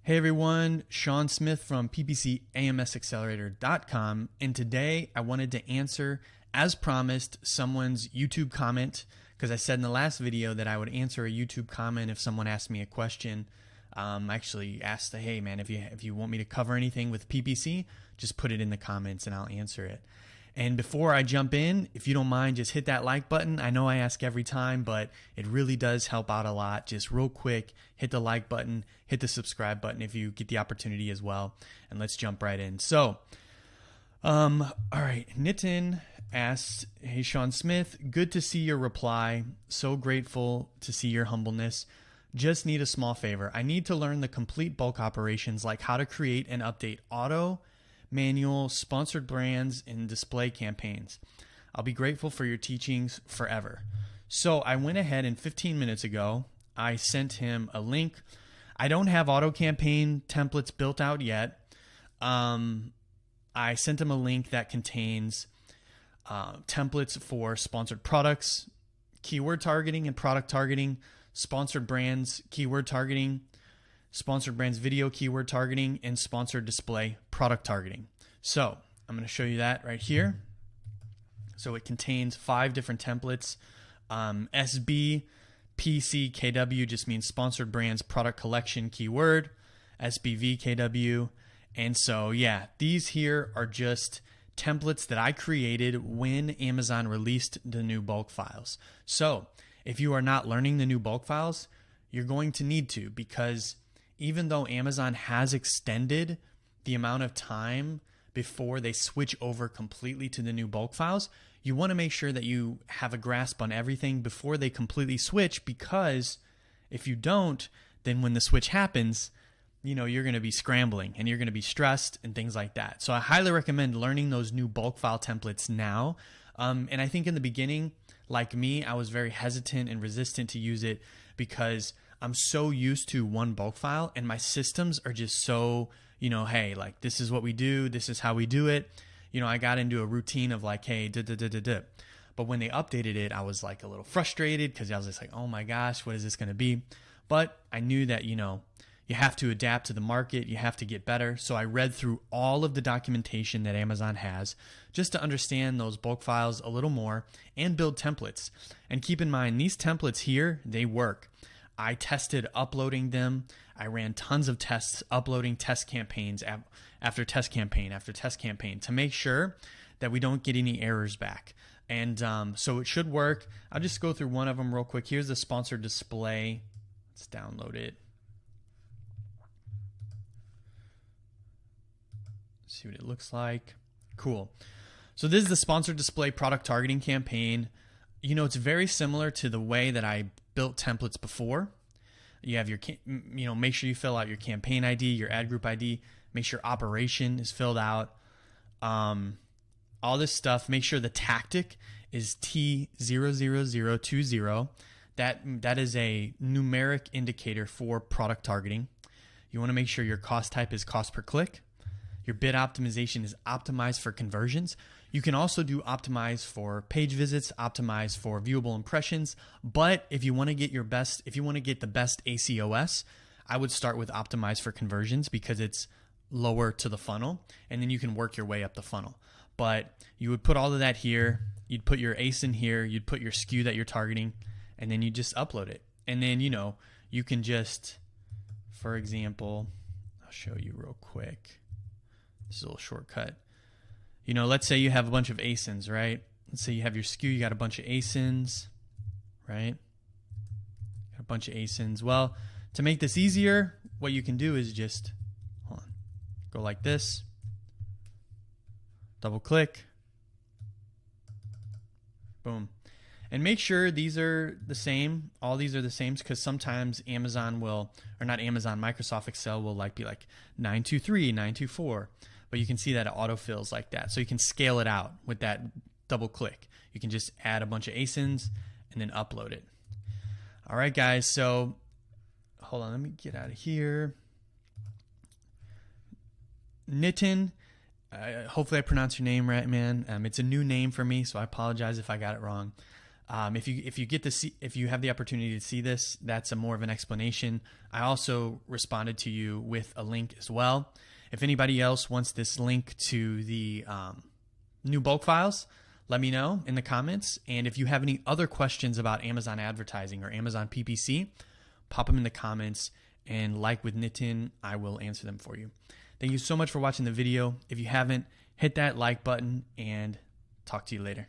Hey everyone, Sean Smith from ppcamsaccelerator.com, and today I wanted to answer, as promised, someone's YouTube comment, because I said in the last video that I would answer a YouTube comment if someone asked me a question. I actually asked, hey man, if you want me to cover anything with PPC, just put it in the comments and I'll answer it. And before I jump in, if you don't mind, just hit that like button. I know I ask every time, but it really does help out a lot. Just real quick, hit the like button, hit the subscribe button if you get the opportunity as well. And let's jump right in. So, all right, Nitin asks, hey Sean Smith, good to see your reply. So grateful to see your humbleness. Just need a small favor. I need to learn the complete bulk operations, like how to create and update auto, manual, sponsored brands, and display campaigns. I'll be grateful for your teachings forever. So I went ahead and 15 minutes ago, I sent him a link. I don't have auto campaign templates built out yet. I sent him a link that contains templates for sponsored products, keyword targeting and product targeting, sponsored brands, keyword targeting, sponsored brands video keyword targeting, and sponsored display product targeting. So I'm going to show you that right here. So it contains 5 different templates. SB, PC, KW just means sponsored brands product collection keyword, SBV, KW. And so yeah, these here are just templates that I created when Amazon released the new bulk files. So if you are not learning the new bulk files, you're going to need to, because even though Amazon has extended the amount of time before they switch over completely to the new bulk files, you want to make sure that you have a grasp on everything before they completely switch, because if you don't, then when the switch happens, you're going to be scrambling and you're going to be stressed and things like that. So I highly recommend learning those new bulk file templates now. And I think in the beginning, like me, I was very hesitant and resistant to use it because I'm so used to one bulk file and my systems are just so, hey, like this is what we do. This is how we do it. I got into a routine of like, hey, But when they updated it, I was like a little frustrated because I was just like, oh my gosh, what is this going to be? But I knew that, you have to adapt to the market. You have to get better. So I read through all of the documentation that Amazon has just to understand those bulk files a little more and build templates. And keep in mind, these templates here, they work. I tested uploading them. I ran tons of tests, uploading test campaigns after test campaign after test campaign to make sure that we don't get any errors back. And so it should work. I'll just go through one of them real quick. Here's the sponsored display. Let's download it. See what it looks like. Cool. So this is the sponsored display product targeting campaign. It's very similar to the way that I built templates before. You have your, make sure you fill out your campaign ID, your ad group ID, make sure operation is filled out. All this stuff, make sure the tactic is T00020. That is a numeric indicator for product targeting. You want to make sure your cost type is cost per click. Your bid optimization is optimized for conversions. You can also do optimize for page visits, optimize for viewable impressions. But if you want to get the best ACOS, I would start with optimize for conversions because it's lower to the funnel, and then you can work your way up the funnel. But you would put all of that here. You'd put your ASIN here. You'd put your SKU that you're targeting, and then you just upload it. And then, you can just, for example, I'll show you real quick. This is a little shortcut. Let's say you have a bunch of ASINs, right? Let's say you have your SKU, you got a bunch of ASINs, right? Got a bunch of ASINs. Well, to make this easier, what you can do is just, go like this, double click, boom. And make sure these are the same. All these are the same, because sometimes Microsoft Excel will be like 923, 924. But you can see that it autofills like that. So you can scale it out with that double click. You can just add a bunch of ASINs and then upload it. All right, guys. So hold on. Let me get out of here. Nitin, hopefully I pronounced your name right, man. It's a new name for me, so I apologize if I got it wrong. If you get to see, if you have the opportunity to see this, that's a more of an explanation. I also responded to you with a link as well. If anybody else wants this link to the new bulk files, let me know in the comments. And if you have any other questions about Amazon advertising or Amazon PPC, pop them in the comments, and like with Nitin, I will answer them for you. Thank you so much for watching the video. If you haven't, hit that like button, and talk to you later.